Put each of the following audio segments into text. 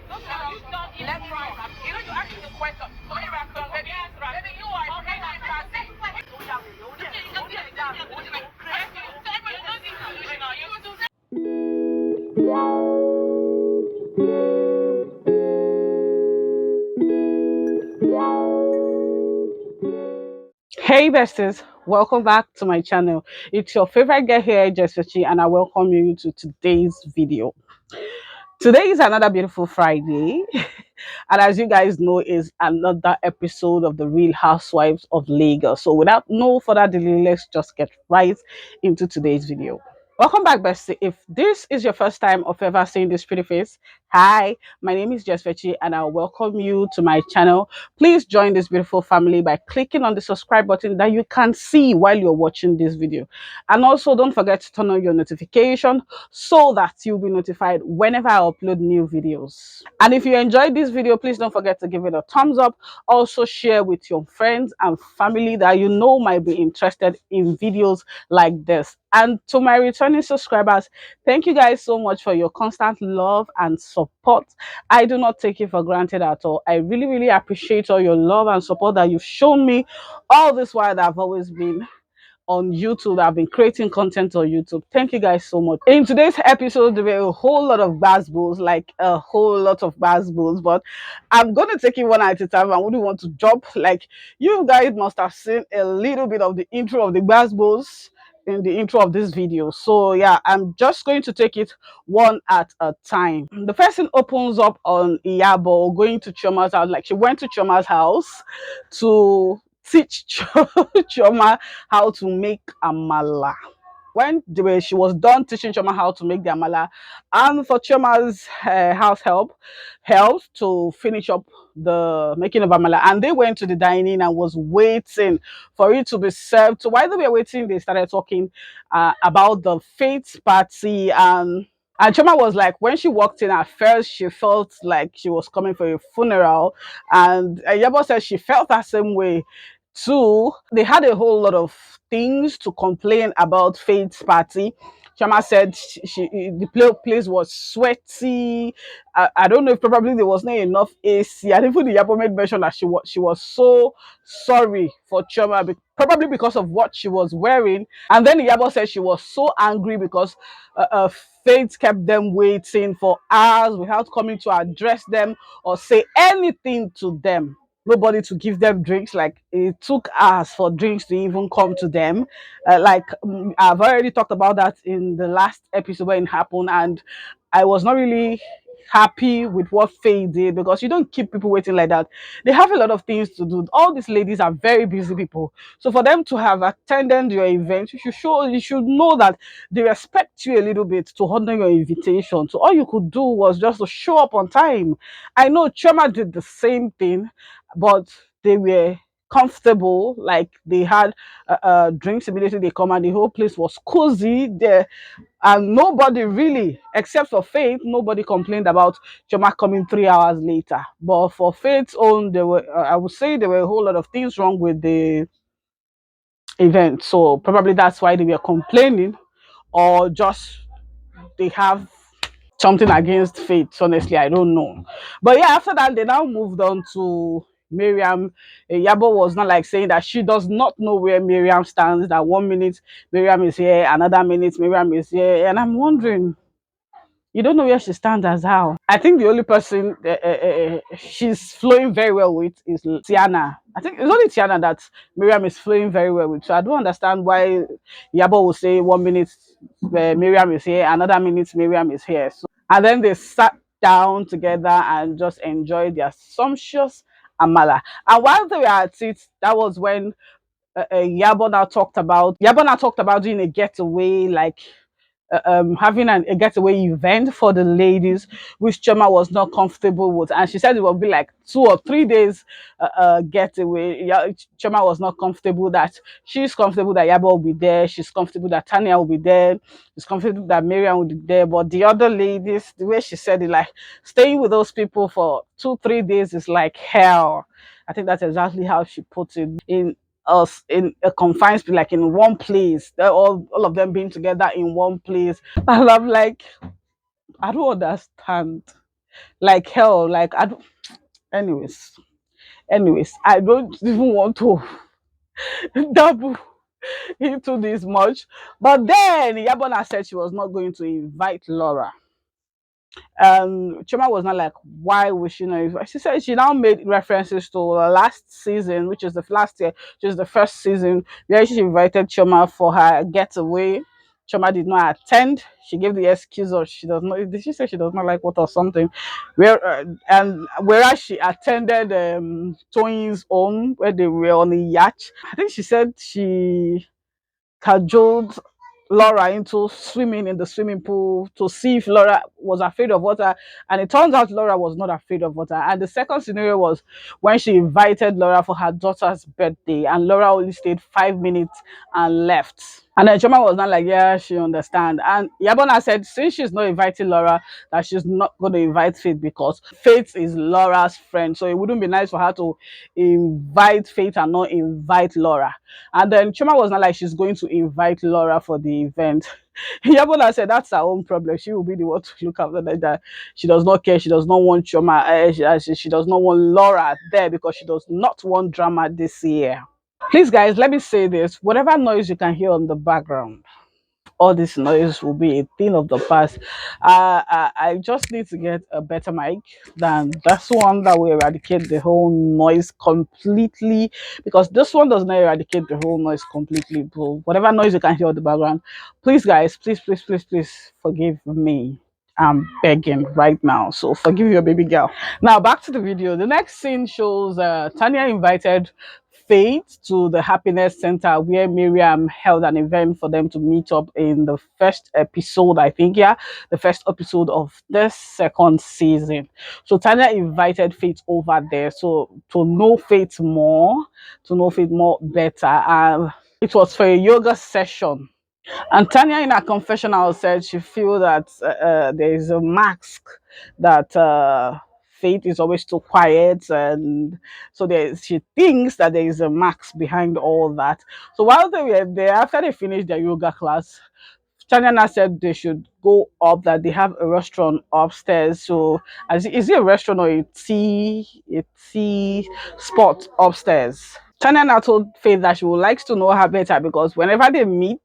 Let's try. You know, you ask me the question. So here I come. Maybe you are okay. Hey besties, welcome back to my channel. It's your favorite girl here, IAMJESSFECHI, and I welcome you to today's video. Today is another beautiful Friday, and as you guys know, is another episode of the Real Housewives of Lagos. So without no further delay, let's just get right into today's video. Welcome back, bestie. If this is your first time of ever seeing this pretty face, hi, my name is IAMJESSFECHI and I welcome you to my channel. Please join this beautiful family by clicking on the subscribe button that you can see while you're watching this video. And also don't forget to turn on your notification so that you'll be notified whenever I upload new videos. And if you enjoyed this video, please don't forget to give it a thumbs up. Also share with your friends and family that you know might be interested in videos like this. And to my returning subscribers, thank you guys so much for your constant love and support. I do not take it for granted at all. I really appreciate all your love and support that you've shown me all this while that I've always been on YouTube. I've been creating content on YouTube. Thank you guys so much. In today's episode, there were a whole lot of basketballs, like a whole lot of basketballs, but I'm going to take it one at a time. I wouldn't want to jump. Like, you guys must have seen a little bit of the intro of the basketballs in the intro of this video. So yeah, I'm just going to take it one at a time. The first thing opens up on Iyabo going to Chioma's house. Like, she went to Chioma's house to teach Chioma how to make amala. When she was done teaching Chioma how to make the amala, and for Chioma's house helped to finish up the making of amala, and they went to the dining and was waiting for it to be served. So while they were waiting, they started talking about the fate party. And Choma was like, when she walked in at first, she felt like she was coming for a funeral. And Iyabo said she felt that same way too. They had a whole lot of things to complain about Faith's party. Choma said the place was sweaty. I don't know if probably there was not enough AC. And even the Iyabo made mention that she was so sorry for Choma, probably because of what she was wearing. And then Iyabo said she was so angry because Faith kept them waiting for hours without coming to address them or say anything to them. Nobody to give them drinks. Like, it took us for drinks to even come to them. I've already talked about that in the last episode when it happened, and I was not really happy with what Faye did, because you don't keep people waiting like that. They have a lot of things to do. All these ladies are very busy people, so for them to have attended your event, you should know that they respect you a little bit to honor your invitation. So all you could do was just to show up on time. I know Choma did the same thing, but they were comfortable. Like, they had drinks immediately they come, and the whole place was cozy there, and nobody really, except for Faith, nobody complained about Choma coming 3 hours later. But for Faith's own, there were I would say there were a whole lot of things wrong with the event, so probably that's why they were complaining, or just they have something against Faith. Honestly, I don't know. But yeah, after that, they now moved on to Mariam. Iyabo was not like saying that she does not know where Mariam stands, that 1 minute Mariam is here, another minute Mariam is here. And I'm wondering, you don't know where she stands as how? I think the only person she's flowing very well with is Tiana. I think it's only Tiana that Mariam is flowing very well with. So I don't understand why Yabo will say 1 minute Mariam is here, another minute Mariam is here. So, and then they sat down together and just enjoyed their sumptuous amala. And while they were at it, that was when Yabo now talked about doing a getaway, like having a getaway event for the ladies, which Choma was not comfortable with, and she said it would be like 2 or 3 days getaway. Choma was not comfortable that she's comfortable that Yabo will be there, she's comfortable that Tanya will be there, she's comfortable that Mariam will be there, but the other ladies, the way she said it, like, staying with those people for 2 3 days is like hell. I think that's exactly how she put it, in us in a confined space, like in one place. They're all of them being together in one place. And I'm like, I don't understand. like hell. Like I don't, anyways, I don't even want to double into this much. But then Yabona said she was not going to invite Laura. Choma was not like, why would she not invite? She said she now made references to the last season, which is the last year, which is the first season, where she invited Choma for her getaway. Choma did not attend. She gave the excuse of she does not. Did she say she does not like water or something? Where and whereas she attended Toyin's home where they were on a yacht. I think she said she cajoled Laura into swimming in the swimming pool to see if Laura was afraid of water. And it turns out Laura was not afraid of water. And the second scenario was when she invited Laura for her daughter's birthday, and Laura only stayed 5 minutes and left. And then Choma was not like, yeah, she understand. And Yabona said, since she's not inviting Laura, that she's not going to invite Faith because Faith is Laura's friend. So it wouldn't be nice for her to invite Faith and not invite Laura. And then Choma was not like she's going to invite Laura for the event. Yabona said that's her own problem. She will be the one to look after that. She does not care. She does not want Choma. She does not want Laura there because she does not want drama this year. Please, guys, let me say this. Whatever noise you can hear on the background, all this noise will be a thing of the past. I just need to get a better mic than this one that will eradicate the whole noise completely, because this one does not eradicate the whole noise completely. But whatever noise you can hear on the background, please, guys, please forgive me. I'm begging right now. So forgive your baby girl. Now back to the video. The next scene shows Tanya invited Faith to the Happiness Center where Mariam held an event for them to meet up in the first episode, I think, yeah, the first episode of this second season. So Tanya invited Faith over there so to know Faith more, better. It was for a yoga session. And Tanya, in her confessional, said she feels that there is a mask that Faith is always too quiet, and so she thinks that there is a mask behind all that. So while they were there, after they finished their yoga class, Tanya now said they should go up. That they have a restaurant upstairs. So, is it a restaurant or a tea spot upstairs? Tanya now told Faith that she would like to know her better because whenever they meet,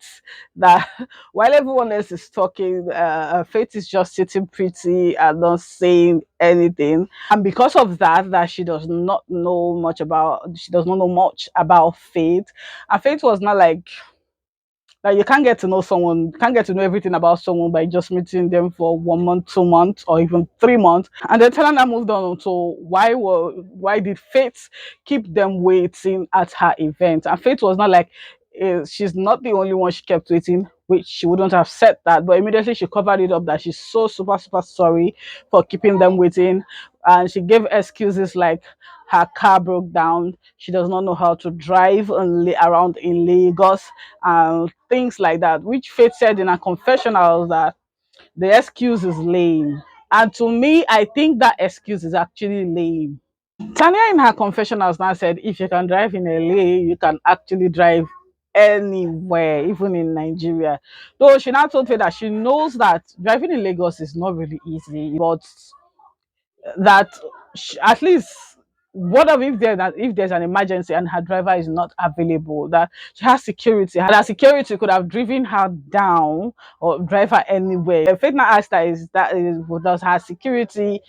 that while everyone else is talking, Faith is just sitting pretty and not saying anything. And because of that, that she does not know much about Faith. And Faith was not like that you can't get to know someone, you can't get to know everything about someone by just meeting them for 1 month, 2 months, or even 3 months. And then Talana moved on to why did Faith keep them waiting at her event? And Faith was not like she's not the only one she kept waiting, which she wouldn't have said that, but immediately she covered it up that she's so super sorry for keeping them waiting. And she gave excuses like her car broke down, she does not know how to drive around in Lagos, and things like that, which Faith said in her confessional that the excuse is lame. And to me, I think that excuse is actually lame. Tanya in her confessionals now said if you can drive in LA, you can actually drive anywhere, even in Nigeria. Though she now told me that she knows that driving in Lagos is not really easy, but that at least what if there's an emergency and her driver is not available, that she has security, and that security could have driven her down or drive her anywhere. Faith now asked her, does her security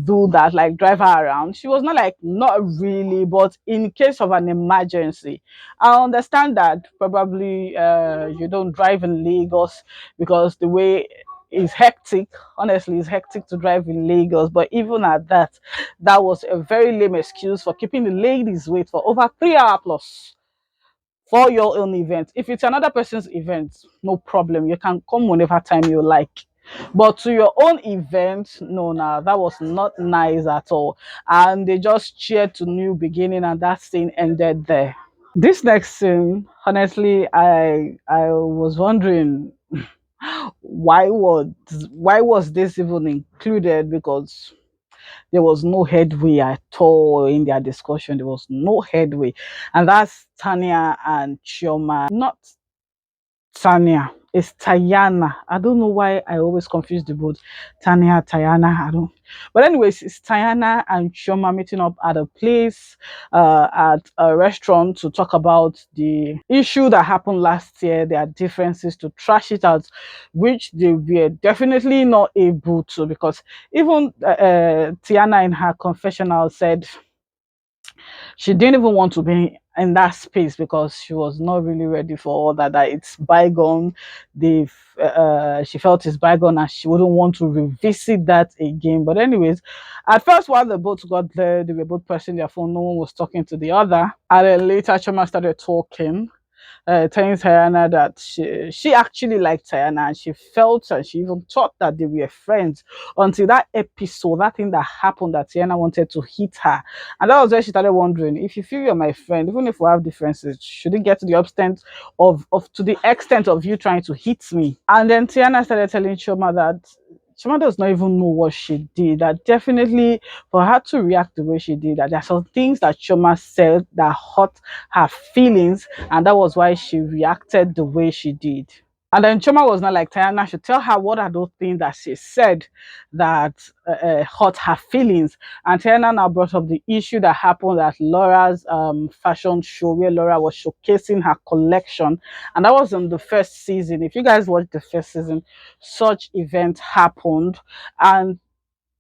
do that, like drive her around? She was not like, not really, but in case of an emergency. I understand that probably you don't drive in Lagos because the way is hectic. Honestly, it's hectic to drive in Lagos. But even at that, that was a very lame excuse for keeping the ladies wait for over 3 hours plus for your own event. If it's another person's event, no problem. You can come whenever time you like. But to your own event, no, nah, that was not nice at all. And they just cheered to new beginning, and that scene ended there. This next scene, honestly, I was wondering why was this even included, because there was no headway at all in their discussion. There was no headway, and that's Tanya and Chioma. Not Tanya It's Tayana. I don't know why I always confuse the both. Tanya, Tayana, I don't. But anyways, it's Tayana and Chioma meeting up at a place, at a restaurant to talk about the issue that happened last year, their differences, to trash it out, which they were definitely not able to, because even Tiana in her confessional said she didn't even want to be in that space because she was not really ready for all that. That it's bygone. She felt it's bygone and she wouldn't want to revisit that again. But anyways, at first while they both got there, they were both pressing their phone. No one was talking to the other. And then later, Choma started talking, telling Tayana that she actually liked Tayana, and she felt and she even thought that they were friends until that episode, that thing that happened, that Tayana wanted to hit her. And that was where she started wondering, if you feel you're my friend, even if we have differences, should it get to the extent of to the extent of you trying to hit me? And then Tiana started telling Choma that Choma does not even know what she did. That definitely for her to react the way she did, that there are some things that Choma said that hurt her feelings, and that was why she reacted the way she did. And then Choma was not like, Tayana should tell her what are those things that she said that hurt her feelings. And Tayana now brought up the issue that happened at Laura's fashion show, where Laura was showcasing her collection. And that was in the first season. If you guys watched the first season, such event happened. And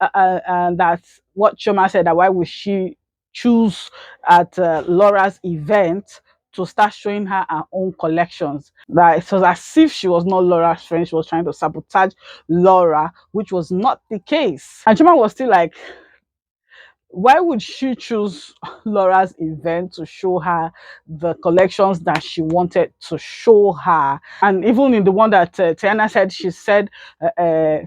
that's what Choma said, that why would she choose at Laura's event to start showing her own collections. That it was as if she was not Laura's friend. She was trying to sabotage Laura, which was not the case. And Chuma was still like, why would she choose Laura's event to show her the collections that she wanted to show her? And even in the one that Tiana said, she said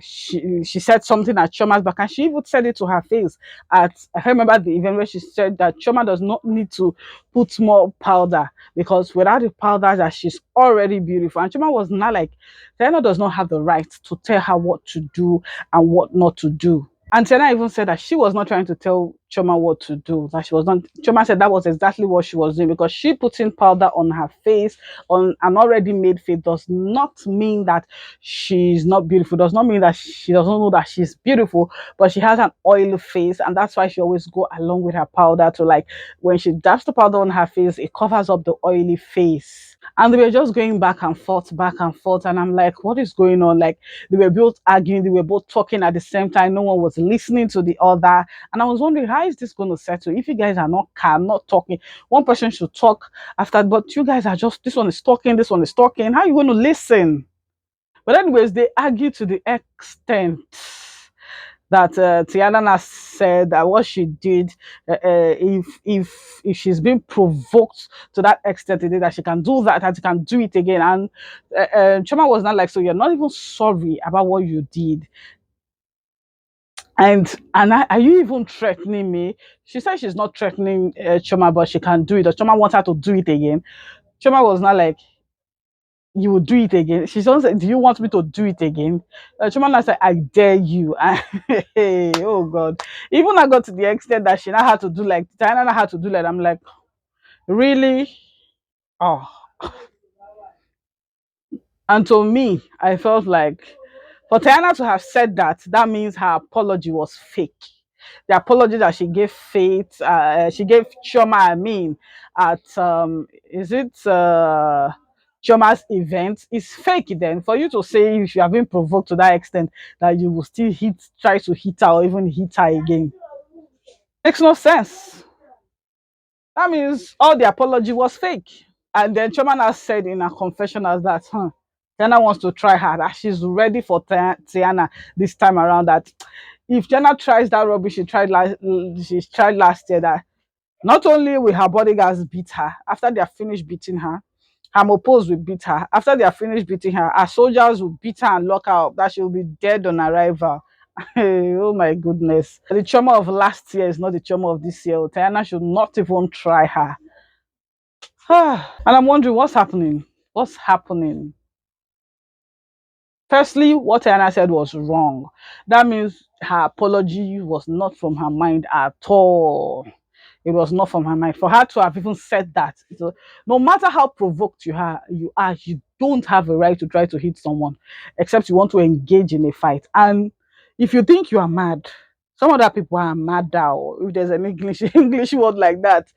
she said something at Choma's back, and she even said it to her face. I remember the event where she said that Choma does not need to put more powder, because without the powder, that she's already beautiful. And Choma was not like, Tiana does not have the right to tell her what to do and what not to do. And Tiana even said that she was not trying to tell Choma what to do. That she was not. Choma said that was exactly what she was doing, because she putting powder on her face, on an already made face, does not mean that she's not beautiful. Does not mean that she doesn't know that she's beautiful, but she has an oily face, and that's why she always go along with her powder to, like, when she dabs the powder on her face, it covers up the oily face. And they were just going back and forth, and I'm like, what is going on? Like, they were both arguing, they were both talking at the same time. No one was listening to the other. And I was wondering, how is this going to settle? If you guys are not calm, not talking, one person should talk after, but you guys are just, this one is talking, this one is talking. How are you going to listen? But anyways, they argue to the extent that Tiana said that what she did, if she's been provoked to that extent today, that she can do that, that she can do it again. And Choma was not like, so you're not even sorry about what you did, and are you even threatening me? She said she's not threatening Choma, but she can do it. Or Choma wants her to do it again. Choma was not like, you will do it again. She just said, do you want me to do it again? Chumana said, I dare you. Hey, oh God. Even I got to the extent that she now had to do like, Diana had to do like, I'm like, really? Oh. And to me, I felt like for Tiana to have said that, that means her apology was fake. The apology that she gave Faith, she gave Choma, I mean, at is it Choma's event, is fake. Then for you to say, if you have been provoked to that extent, that you will still try to hit her or even hit her again, makes no sense. That means all the apology was fake. And then Choma now said in her confessional that, Tiana wants to try her, that she's ready for Tiana this time around. That if Tiana tries that rubbish she tried last year, that not only will her bodyguards beat her after they are finished beating her, her mopos will beat her. After they are finished beating her, her soldiers will beat her and lock her up, that she will be dead on arrival. Oh my goodness. The trauma of last year is not the trauma of this year. Tiana should not even try her. And I'm wondering what's happening. What's happening? Firstly, what Tiana said was wrong. That means her apology was not from her mind at all. It was not from her mind. For her to have even said that, so no matter how provoked you are, you don't have a right to try to hit someone, except you want to engage in a fight. And if you think you are mad, some other people are mad now. If there's an English English word like that,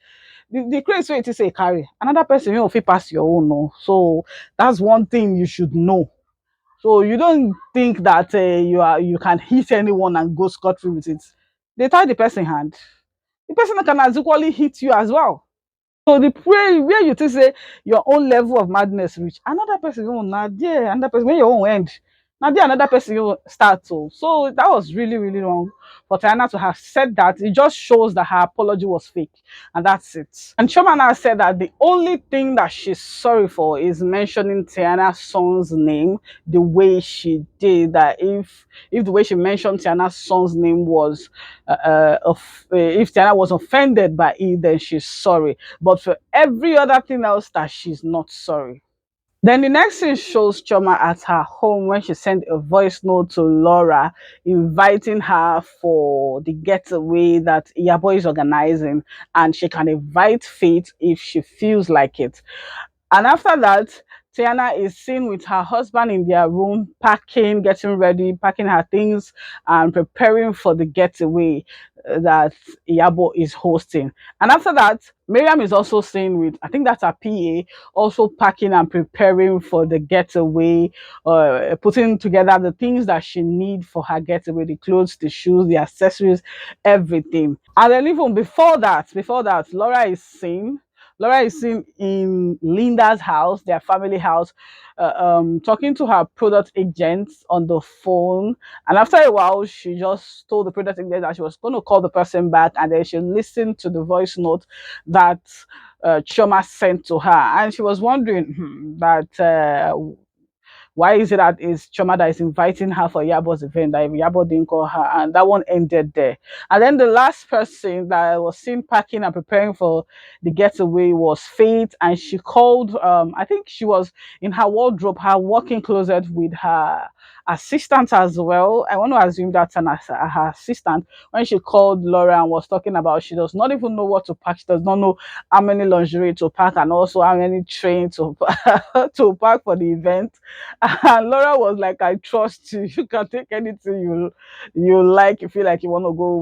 the crazy way to say carry another person, if you pass your own. No, so that's one thing you should know. So you don't think that you can hit anyone and go scot free with it. They tie the person hand. The person can as equally hit you as well. So the pray where you think say your own level of madness reach, another person own na there, another person when your own end. Now there another person you start to. So that was really, really wrong for Tiana to have said that. It just shows that her apology was fake. And that's it. And Choma now said that the only thing that she's sorry for is mentioning Tiana's son's name the way she did. That if the way she mentioned Tiana's son's name was if Tiana was offended by it, then she's sorry. But for every other thing else, that she's not sorry. Then the next scene shows Choma at her home when she sent a voice note to Laura inviting her for the getaway that Iyabo is organizing, and she can invite Faith if she feels like it. And after that, Tiana is seen with her husband in their room, packing, getting ready, packing her things, and preparing for the getaway that Iyabo is hosting. And after that, Mariam is also seen with, I think that's her PA, also packing and preparing for the getaway, putting together the things that she needs for her getaway, the clothes, the shoes, the accessories, everything. And then even before that, Laura is seen in Linda's house, their family house, talking to her product agents on the phone. And after a while, she just told the product agent that she was going to call the person back, and then she listened to the voice note that Choma sent to her. And she was wondering that why is it that it's Choma that is inviting her for Yabo's event that Yabo didn't call her? And that one ended there. And then the last person that was seen packing and preparing for the getaway was Faith. And she called, I think she was in her wardrobe, her walk-in closet with her assistant as well. I want to assume that's her assistant when she called Laura and was talking about she does not even know what to pack. She does not know how many lingerie to pack and also how many train to, to pack for the event. And Laura was like, I trust you. You can take anything you like, you feel like you want to go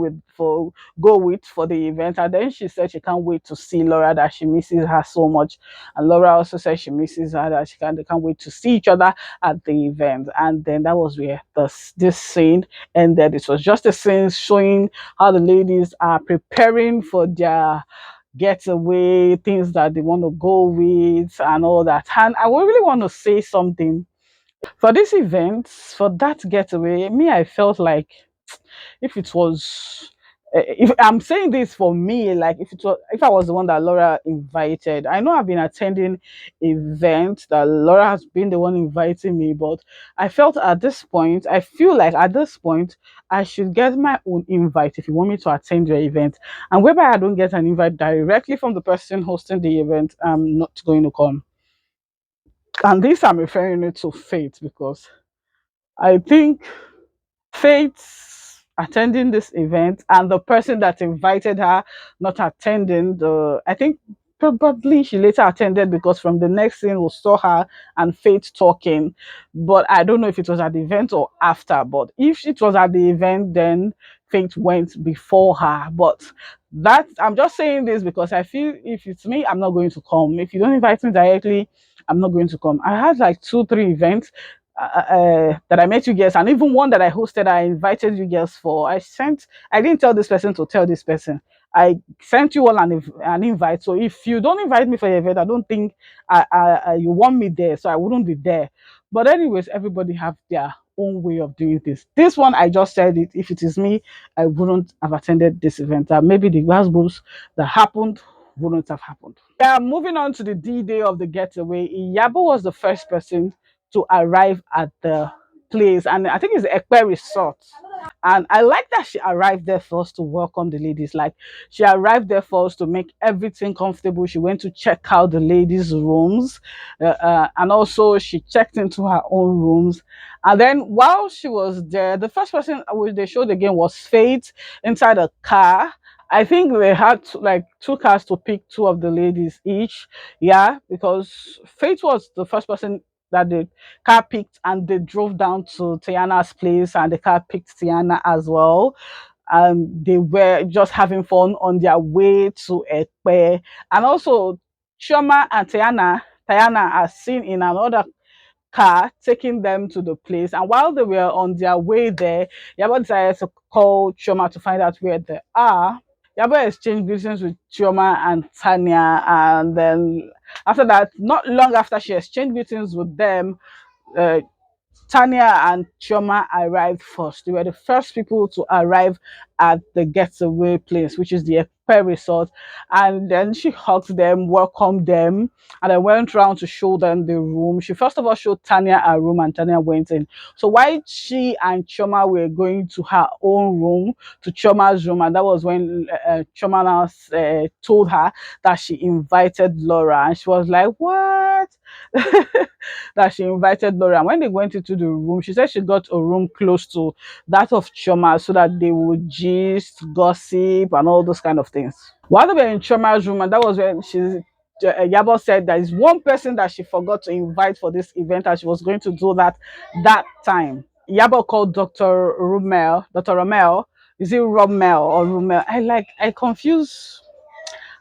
with for the event. And then she said she can't wait to see Laura, that she misses her so much. And Laura also said she misses her, that they can't wait to see each other at the event. And then that was where this scene ended. It was just a scene showing how the ladies are preparing for their getaway, things that they want to go with and all that. And I really want to say something for this event, for that getaway. Me, I felt like if it was if I'm saying this for me, like if I was the one that Laura invited. I know I've been attending events that Laura has been the one inviting me, but I feel like at this point I should get my own invite if you want me to attend your event. And whereby I don't get an invite directly from the person hosting the event, I'm not going to come. And this I'm referring it to Faith, because I think Faith attending this event and the person that invited her not attending, the I think probably she later attended, because from the next scene we saw her and Faith talking. But I don't know if it was at the event or after. But if it was at the event, then Faith went before her. But that I'm just saying this because I feel if it's me, I'm not going to come. If you don't invite me directly, I'm not going to come. I had like 2, 3 events that I met you girls, and even one that I hosted, I invited you girls for. I didn't tell this person to tell this person. I sent you all an invite. So if you don't invite me for your event, I don't think you want me there. So I wouldn't be there. But anyways, everybody have their own way of doing this. This one, I just said it. If it is me, I wouldn't have attended this event. Maybe the glass that happened wouldn't have happened. Yeah, moving on to the D-Day of the getaway. Iyabo was the first person to arrive at the place, and I think it's the Ekpe Resort. And I like that she arrived there first to welcome the ladies. Like, she arrived there first to make everything comfortable. She went to check out the ladies' rooms, and also she checked into her own rooms. And then while she was there, the first person they showed again was Faith inside a car. I think they had like two cars to pick two of the ladies each. Yeah, because Faith was the first person that the car picked, and they drove down to Tiana's place, and the car picked Tiana as well. They were just having fun on their way to Ekpe. And also, Chioma and Tiana are seen in another car taking them to the place. And while they were on their way there, Yabo decided to call Chioma to find out where they are. Yabo exchanged greetings with Chioma and Tanya, and then after that, not long after she exchanged greetings with them, uh, Tanya and Chioma arrived first. They were the first people to arrive at the getaway place, which is the Ekpe Resort. And then she hugged them, welcomed them, and I went round to show them the room. She first of all showed Tanya a room, and Tanya went in. So while she and Chioma were going to her own room, to Chioma's room, and that was when Chioma now told her that she invited Laura, and she was like, "What?" That she invited Laura. And when they went into the room, she said she got a room close to that of Choma so that they would gist, gossip, and all those kind of things. While they were in Choma's room, and that was when Yabo said there is one person that she forgot to invite for this event, and she was going to do that time. Yabo called Dr. Rumel, Dr. Romel. Is it Romel or Rumel? I confuse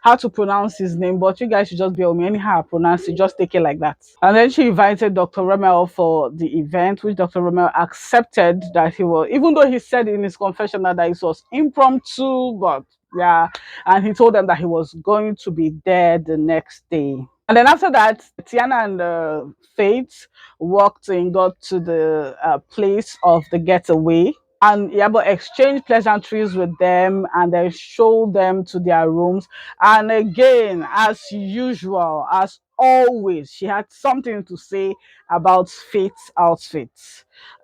how to pronounce his name, but you guys should just be on me. Anyhow I pronounce it, just take it like that. And then she invited Dr. Romel for the event, which Dr. Romel accepted that he was, even though he said in his confession that it was impromptu, but yeah, and he told them that he was going to be there the next day. And then after that, Tiana and Faith walked and got to the place of the getaway, and Yabo exchanged pleasantries with them, and then showed them to their rooms. And again, as usual, as always, she had something to say about Faith's outfit.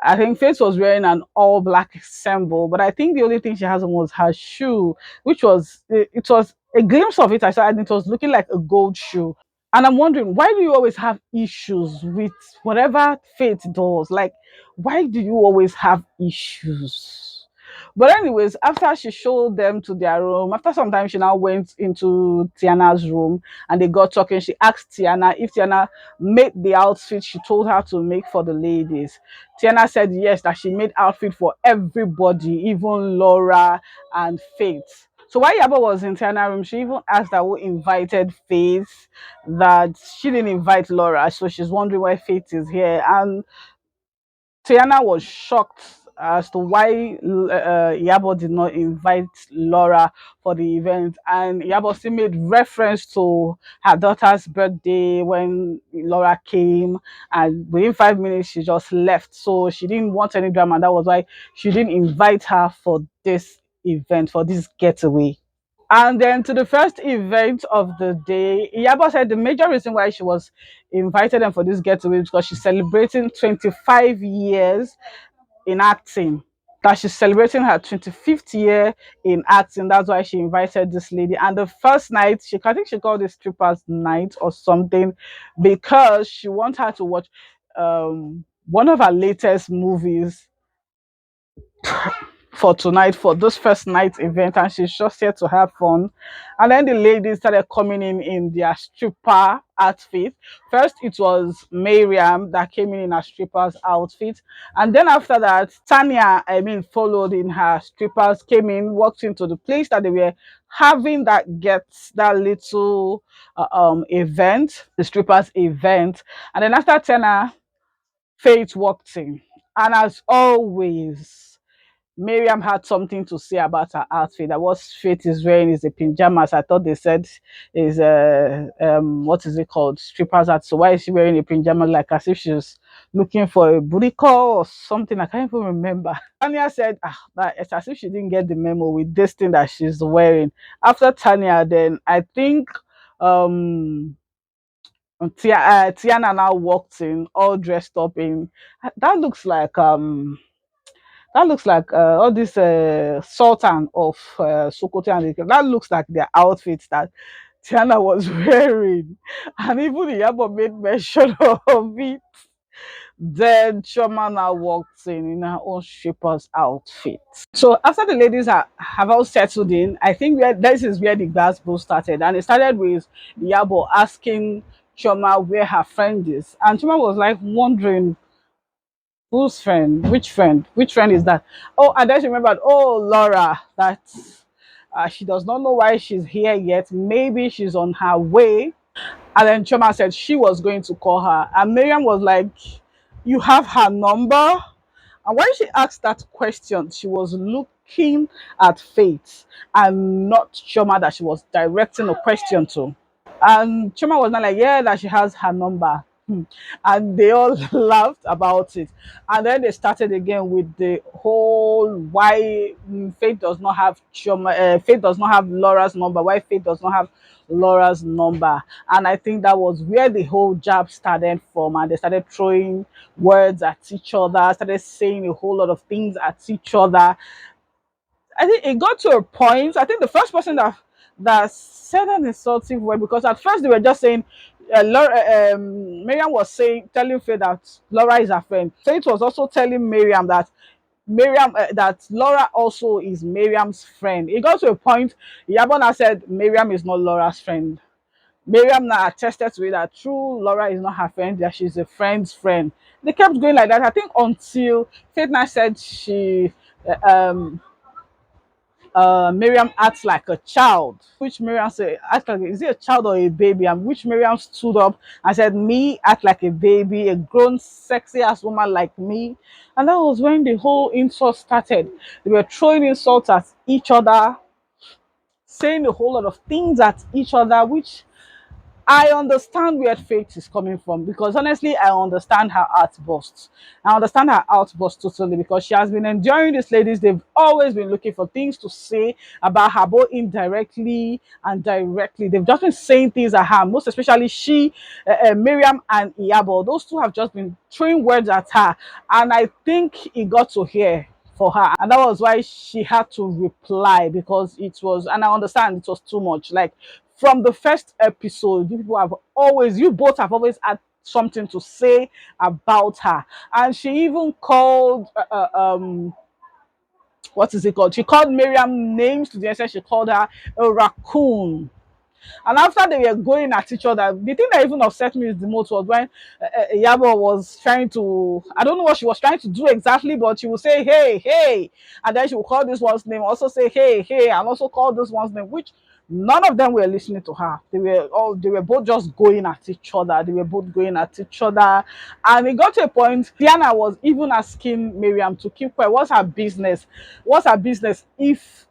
I think Faith was wearing an all black symbol, but I think the only thing she has on was her shoe, which was it was a glimpse of it. I saw, and it was looking like a gold shoe. And I'm wondering, why do you always have issues with whatever Faith does? Like, why do you always have issues? But anyways, after she showed them to their room, after some time, she now went into Tiana's room, and they got talking. She asked Tiana if Tiana made the outfit she told her to make for the ladies. Tiana said yes, that she made outfit for everybody, even Laura and Faith. So while Yabo was in Tiana's room, she even asked that who invited Faith, that she didn't invite Laura. So she's wondering why Faith is here. And Tiana was shocked as to why Yabo did not invite Laura for the event. And Yabo still made reference to her daughter's birthday when Laura came, and within 5 minutes she just left. So she didn't want any drama. That was why she didn't invite her for this event, for this getaway. And then to the first event of the day, Iyabo said the major reason why she was invited them for this getaway is because she's celebrating 25 years in acting. That she's celebrating her 25th year in acting. That's why she invited this lady. And the first night, I think she called it strippers night or something, because she wants her to watch one of her latest movies for tonight, for this first night event, and she's just here to have fun. And then the ladies started coming in their stripper outfit. First it was Mariam that came in her stripper's outfit, and then after that Tanya, I mean, followed in her strippers, came in, walked into the place that they were having that little event, the strippers event. And then after Tanya, Faith walked in, and as always Miriam had something to say about her outfit. That what Faith is wearing is a pajamas. I thought they said is what is it called? Strippers hat. So why is she wearing a pajama, like as if she's looking for a booty call or something? I can't even remember. Tanya said, that it's as if she didn't get the memo with this thing that she's wearing. After Tanya, then I think um Tiana now walked in all dressed up in that looks like all this Sultan of Sokoto, and that looks like their outfits that Tiana was wearing, and even Iyabo made mention of it. Then Choma now walked in her own stripper's outfit. So after the ladies have all settled in, I think this is where the gospel started. And it started with Iyabo asking Choma where her friend is. And Choma was like wondering, whose friend? Which friend? Which friend is that? Oh, and then she remembered, oh, Laura, that she does not know why she's here yet. Maybe she's on her way. And then Choma said she was going to call her. And Miriam was like, you have her number? And when she asked that question, she was looking at Faith and not Choma that she was directing a question to. And Choma was not like, yeah, that she has her number. And they all laughed about it. And then they started again with the whole why Faith does not have Faith does not have Laura's number, why Faith does not have Laura's number. And I think that was where the whole jab started from. And they started throwing words at each other, started saying a whole lot of things at each other. I think it got to a point. I think the first person that said an insulting word, because at first they were just saying, Laura, Miriam was telling Faith that Laura is her friend. Faith was also telling Miriam that that Laura also is Miriam's friend. It got to a point. Yabona said Miriam is not Laura's friend. Miriam now attested to it that true Laura is not her friend, that she's a friend's friend. They kept going like that. I think until Faith now said Miriam acts like a child, which Miriam said, act like, is it a child or a baby? And which Miriam stood up and said, me act like a baby, a grown, sexy ass woman like me. And that was when the whole insult started. They were throwing insults at each other, saying a whole lot of things at each other, which I understand where Faith is coming from, because honestly, I understand her outbursts. I understand her outbursts totally, because she has been enduring these ladies. They've always been looking for things to say about her, both indirectly and directly. They've just been saying things at her, most especially Miriam and Iyabo. Those two have just been throwing words at her. And I think it got to here for her, and that was why she had to reply, because it was, and I understand it was too much. Like from the first episode, you both have always had something to say about her. And she even called what is it called, she called Miriam names, to the extent she called her a raccoon. And after they were going at each other, the thing that even upset me is the most was when Iyabo was trying to, I don't know what she was trying to do exactly, but she would say, hey, hey. And then she would call this one's name, also say, hey, hey, and also call this one's name, which none of them were listening to her. They were both just going at each other. They were both going at each other. And it got to a point, Diana was even asking Miriam to keep quiet. What's her business? What's her business if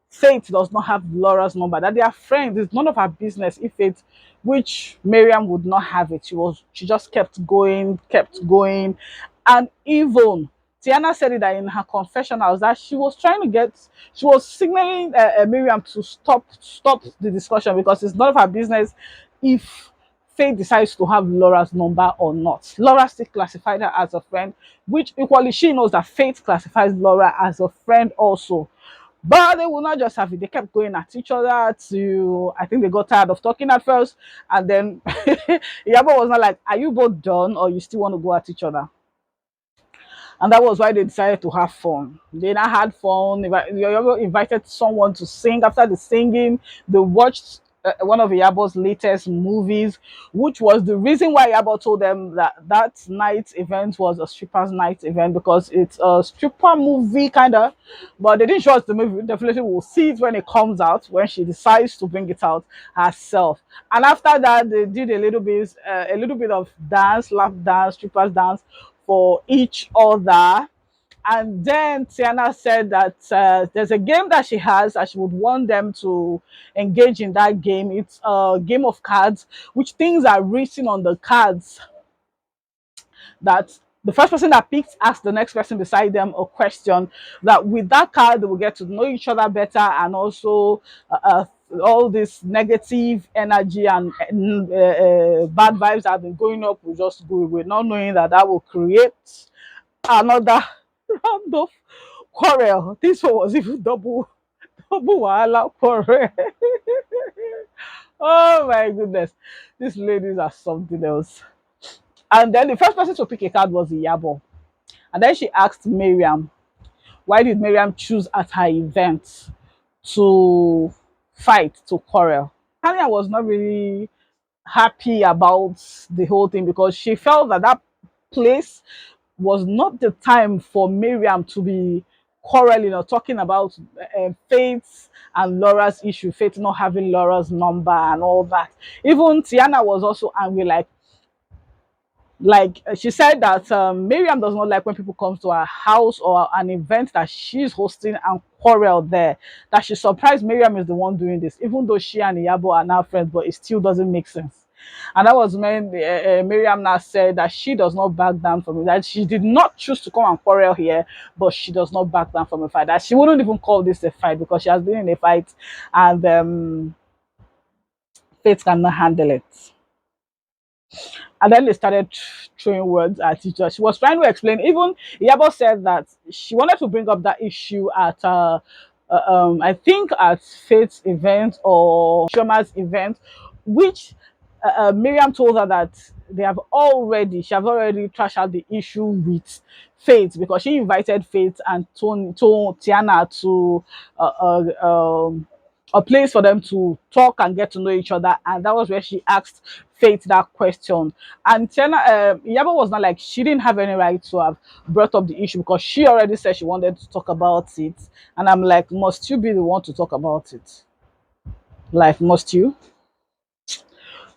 Faith does not have Laura's number, that they are friends? It's none of her business if it, which Miriam would not have it. She just kept going. And even Tiana said it that in her confessionals that she was signaling Miriam to stop the discussion, because it's none of her business if Faith decides to have Laura's number or not. Laura still classified her as a friend, which equally she knows that Faith classifies Laura as a friend also. But they will not just have it. They kept going at each other to, I think they got tired of talking at first. And then Iyabo was not like, are you both done or you still want to go at each other? And that was why they decided to have fun. They now had fun. They invited someone to sing. After the singing, they watched one of Iyabo's latest movies, which was the reason why Iyabo told them that that night event was a strippers night event, because it's a stripper movie kind of. But they didn't show us the movie. Definitely we'll see it when it comes out, when she decides to bring it out herself. And after that, they did a little bit of dance, lap dance, strippers dance for each other. And then Tiana said that there's a game that she has and she would want them to engage in that game. It's a game of cards, which things are written on the cards, that the first person that picks asks the next person beside them a question, that with that card they will get to know each other better, and also all this negative energy and bad vibes that have been going up will just go away, not knowing that that will create another round of quarrel. This one was even double wahala quarrel. Oh my goodness, these ladies are something else. And then the first person to pick a card was Iyabo. And then she asked Mariam, why did Mariam choose at her event to fight, to quarrel? Tanya was not really happy about the whole thing because she felt that that place was not the time for Mariam to be quarreling or talking about Faith and Laura's issue, Faith not having Laura's number and all that. Even Tiana was also angry, she said that Miriam does not like when people come to her house or an event that she's hosting and quarrel there. That she's surprised Miriam is the one doing this, even though she and Iyabo are now friends, but it still doesn't make sense. And that was when Miriam now said that she does not back down from it, that she did not choose to come and quarrel here, but she does not back down from a fight. That she wouldn't even call this a fight because she has been in a fight and Faith cannot handle it. And then they started throwing words at each other. She was trying to explain. Even Iyabo said that she wanted to bring up that issue at, I think at Faith's event or Shoma's event, which Miriam told her that she have already trashed out the issue with Faith because she invited Faith and Tiana to a place for them to talk and get to know each other, and that was where she asked Faith that question. And Tiana, Iyabo was not like she didn't have any right to have brought up the issue because she already said she wanted to talk about it, and I'm like, must you be the one to talk about it? Like, must you?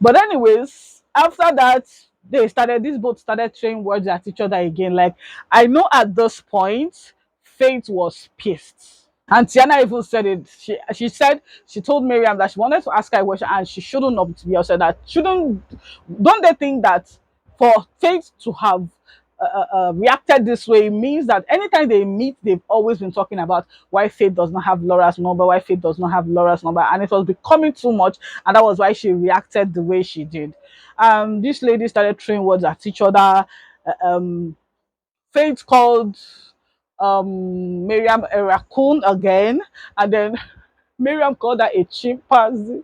But anyways, after that, these both started throwing words at each other again. Like, I know at this point, Faith was pissed. And Tiana even said it. She said she told Miriam that she wanted to ask her a question and she shouldn't not be upset. That shouldn't don't they think that for Faith to have reacted this way means that anytime they meet, they've always been talking about why Faith does not have Laura's number, why Faith does not have Laura's number, and it was becoming too much, and that was why she reacted the way she did. This lady started throwing words at each other. Um, Faith called Mariam a raccoon again, and then Mariam called her a chimpanzee.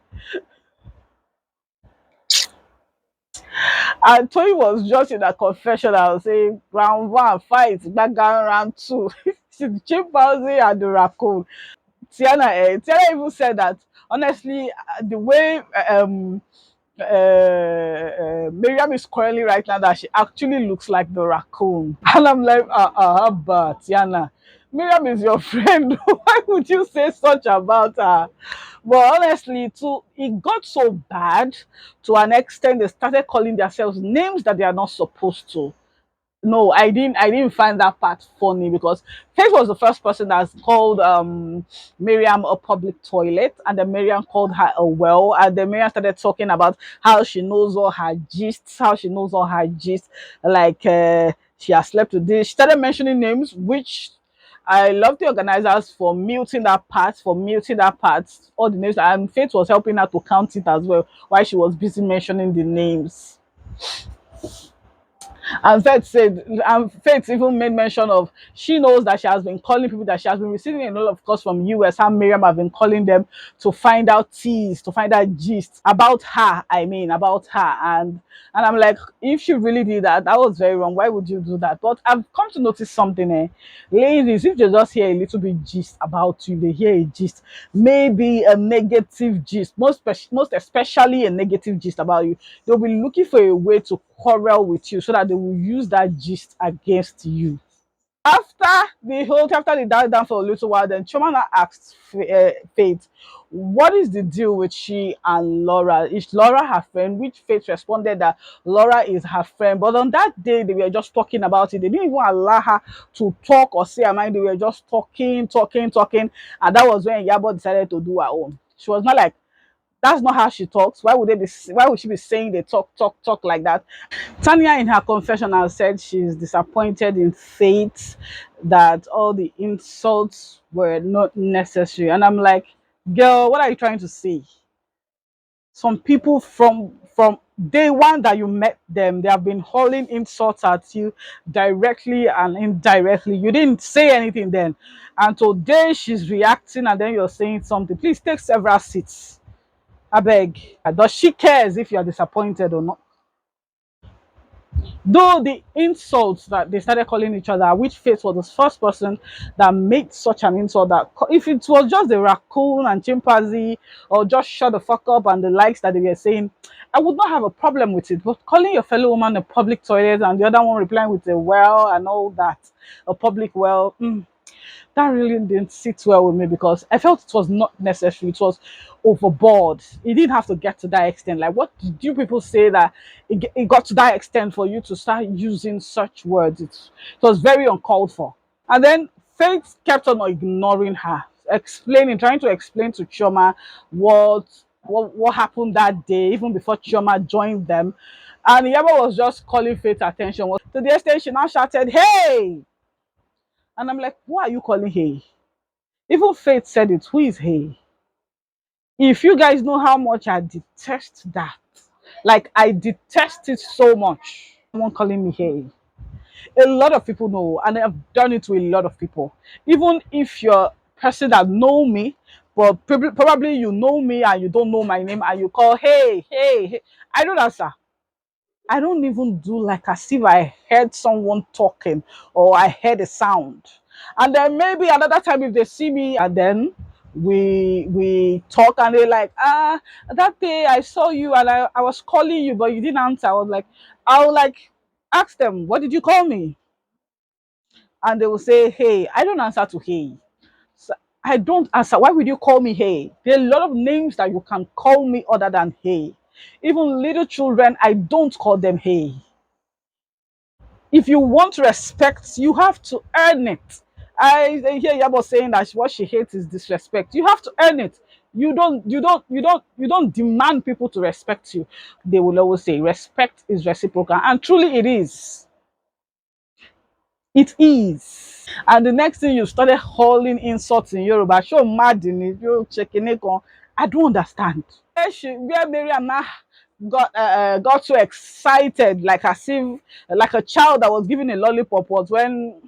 And Toyin was just in a confessional saying, round one, fight, back down round two. She's the chimpanzee and the raccoon. Tiana even said that, honestly, the way Mariam is currently right now, that she actually looks like the raccoon. And I'm like, but Tiana, Miriam is your friend. Why would you say such about her? But honestly, too, it got so bad to an extent they started calling themselves names that they are not supposed to. No, I didn't find that part funny because Faith was the first person that's called Miriam a public toilet, and then Miriam called her a well, and then Miriam started talking about how she knows all her gists, like she has slept with this. She started mentioning names, which I love the organizers for muting that part, all the names, and Faith was helping her to count it as well while she was busy mentioning the names. And Faith even made mention of she knows that she has been calling people, that she has been receiving a lot of calls from US. How Miriam have been calling them to find out teas, to find out gist about her. I mean, about her. And I'm like, if she really did that, that was very wrong. Why would you do that? But I've come to notice something. Ladies, if they just hear a little bit gist about you, they hear a gist, maybe a negative gist, most especially a negative gist about you, they'll be looking for a way to quarrel with you so that they will use that gist against you. After they died down for a little while, then Chomana asked Faith, what is the deal with she and Laura? Is Laura her friend? Which Faith responded that Laura is her friend. But on that day, they were just talking about it. They didn't even allow her to talk or say her mind. They were just talking. And that was when Iyabo decided to do her own. She was not like, that's not how she talks. Why would she be saying they talk like that? Tanya, in her confessional, said she's disappointed in Faith, that all the insults were not necessary. And I'm like, girl, what are you trying to say? Some people from day one that you met them, they have been hurling insults at you directly and indirectly. You didn't say anything then. And today she's reacting and then you're saying something. Please take several seats. I beg. Does she cares if you are disappointed or not? Though the insults that they started calling each other, which Faith was the first person that made such an insult, that if it was just the raccoon and chimpanzee or just shut the fuck up and the likes that they were saying, I would not have a problem with it. But calling your fellow woman a public toilet and the other one replying with a well and all that, a public well, that really didn't sit well with me because I felt it was not necessary. It was overboard. It didn't have to get to that extent. Like, what did you people say that it got to that extent for you to start using such words? It was very uncalled for. And then Faith kept on ignoring her, explaining, trying to explain to Chioma what happened that day, even before Chioma joined them. And Iyabo was just calling Faith's attention. To the extent she now shouted, "Hey!" And I'm like, who are you calling hey? Even Faith said it. Who is hey? If you guys know how much I detest that, like I detest it so much. Someone calling me hey. A lot of people know, and I've done it to a lot of people. Even if you're a person that know me, but probably you know me and you don't know my name, and you call hey, hey, hey. I don't answer. I don't even do like as if I heard someone talking or I heard a sound. And then maybe another time if they see me and then we talk and they're like, that day I saw you and I was calling you but you didn't answer. I'll like ask them, what did you call me? And they will say, hey. I don't answer to hey. So I don't answer. Why would you call me hey? There are a lot of names that you can call me other than hey. Even little children, I don't call them hey. If you want respect, you have to earn it. I hear Yabo saying that what she hates is disrespect. You have to earn it. You don't demand people to respect you. They will always say respect is reciprocal, and truly it is. It is. And the next thing you started hauling insults in Yoruba. Show mad in it. You checking it on. I don't understand. Where Mariam now got so excited, like as if like a child that was given a lollipop, was when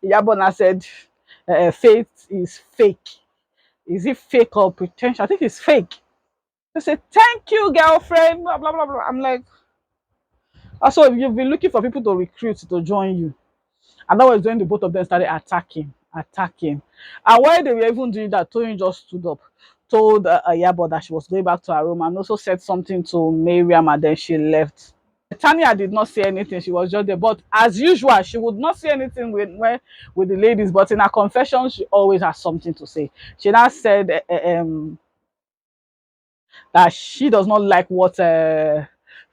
Iyabo said faith is fake. Is it fake or pretentious? I think it's fake. They said, thank you, girlfriend. Blah blah blah blah. I'm like, also if you've been looking for people to recruit to join you, and that was when the both of them started attacking. And while they were even doing that, Toyin just stood up, told Iyabo that she was going back to her room, and also said something to Mariam, and then she left. Tanya did not say anything. She was just there. But as usual, she would not say anything with the ladies. But in her confession, she always has something to say. She now said that she does not like what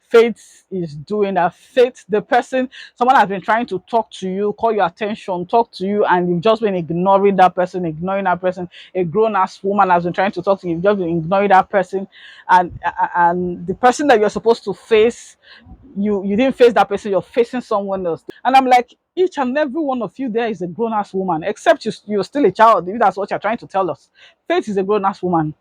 Faith is doing. That Faith, the person, someone has been trying to talk to you, call your attention, talk to you, and you've just been ignoring that person, ignoring that person. A grown-ass woman has been trying to talk to you, you've just been ignoring that person, and the person that you're supposed to face, you didn't face that person, you're facing someone else. And I'm like, each and every one of you there is a grown-ass woman, except you're still a child, if that's what you're trying to tell us. Faith is a grown-ass woman.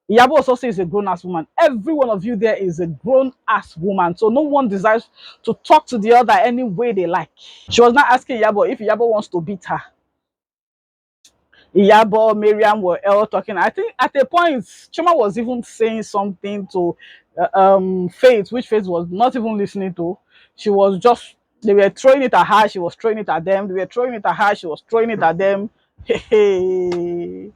Iyabo also is a grown-ass woman. Every one of you there is a grown-ass woman. So no one desires to talk to the other any way they like. She was not asking Iyabo if Iyabo wants to beat her. Iyabo, Mariam were all talking. I think at a point, Chuma was even saying something to Faith, which Faith was not even listening to. She was just, they were throwing it at her, she was throwing it at them. They were throwing it at her, she was throwing it at them. Hey.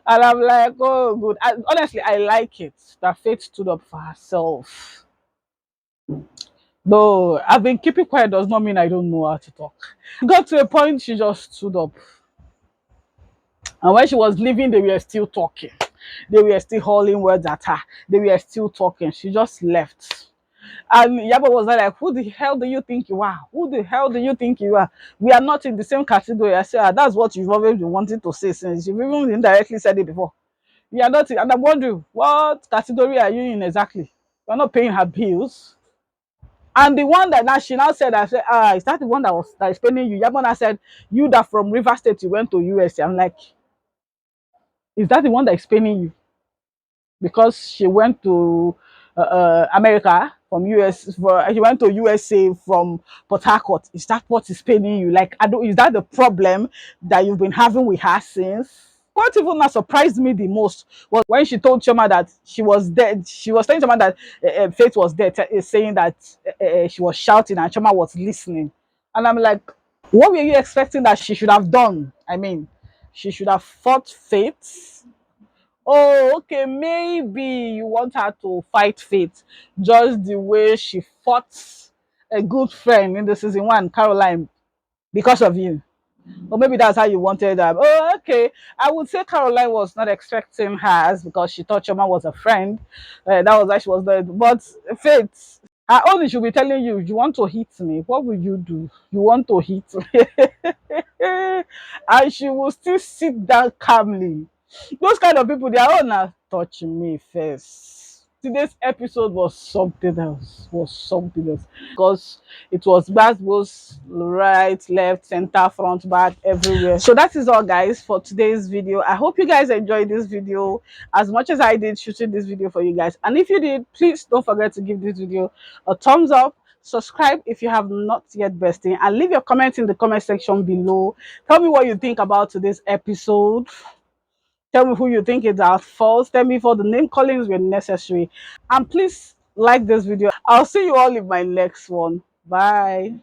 And I'm like, oh, good. Honestly, I like it that Faith stood up for herself. Though I've been keeping quiet does not mean I don't know how to talk. It got to a point she just stood up. And when she was leaving, they were still talking. They were still hauling words at her. They were still talking. She just left. And Yabo was like, who the hell do you think you are? Who the hell do you think you are? We are not in the same category. I said, that's what you've always been wanting to say since you've even indirectly said it before. We are not, and I'm wondering, what category are you in exactly? You're not paying her bills. And the one that now she now said, I said, is that the one that is paying you? Yabona said, you that from River State, you went to USA. I'm like, is that the one that is paying you? Because she went to America from US, she went to USA from Port Harcourt. Is that what is paying you? Like, I don't. Is that the problem that you've been having with her since? what even now surprised me the most was when she told Choma that she was dead. She was telling Choma that Faith was dead, saying that she was shouting and Choma was listening. And I'm like, what were you expecting that she should have done? I mean, she should have fought Faith. Oh, okay, maybe you want her to fight Faith just the way she fought a good friend in the season one, Caroline, because of you. Or maybe that's how you wanted them. Oh, okay. I would say Caroline was not expecting hers because she thought Choma was a friend. That was why she was there. But Faith, I only should be telling you, you want to hit me. What will you do? You want to hit me. And she will still sit down calmly. Those kind of people, they are all not touching me first. Today's episode was something else. Was something else because it was basketballs right, left, center, front, back, everywhere. So that is all, guys, for today's video. I hope you guys enjoyed this video as much as I did shooting this video for you guys. And if you did, please don't forget to give this video a thumbs up. Subscribe if you have not yet, bestie, and leave your comments in the comment section below. Tell me what you think about today's episode. Tell me who you think is at fault. Tell me if all the name callings were necessary. And please like this video. I'll see you all in my next one. Bye.